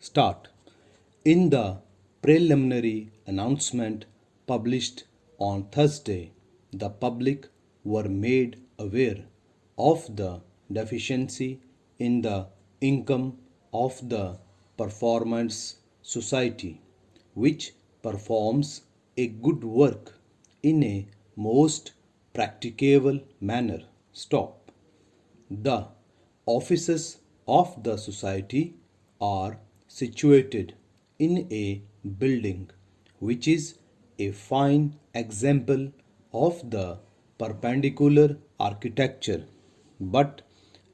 Start. In the preliminary announcement published on Thursday, the public were made aware of the deficiency in the income of the Performance Society, which performs a good work in a most practicable manner. Stop. The offices of the society are situated in a building which is a fine example of the perpendicular architecture but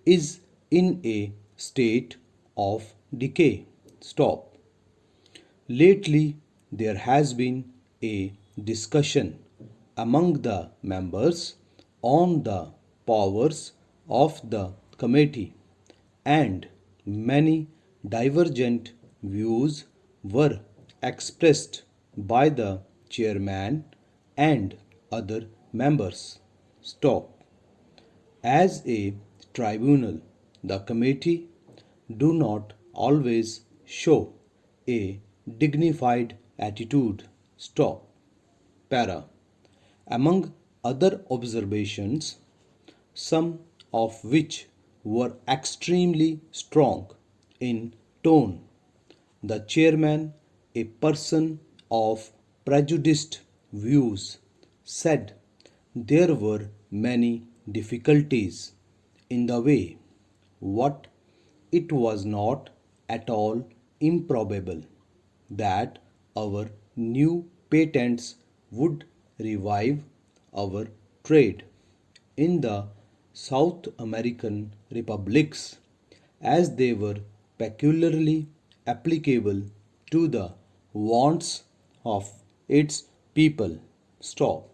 is in a state of decay. Stop. Lately, there has been a discussion among the members on the powers of the committee, and many divergent views were expressed by the chairman and other members. Stop. As a tribunal, the committee do not always show a dignified attitude. Stop. Para. Among other observations, some of which were extremely strong in tone, the chairman, a person of prejudiced views, said there were many difficulties in the way. What it was not at all improbable that our new patents would revive our trade in the South American republics as they were peculiarly applicable to the wants of its people. Stop.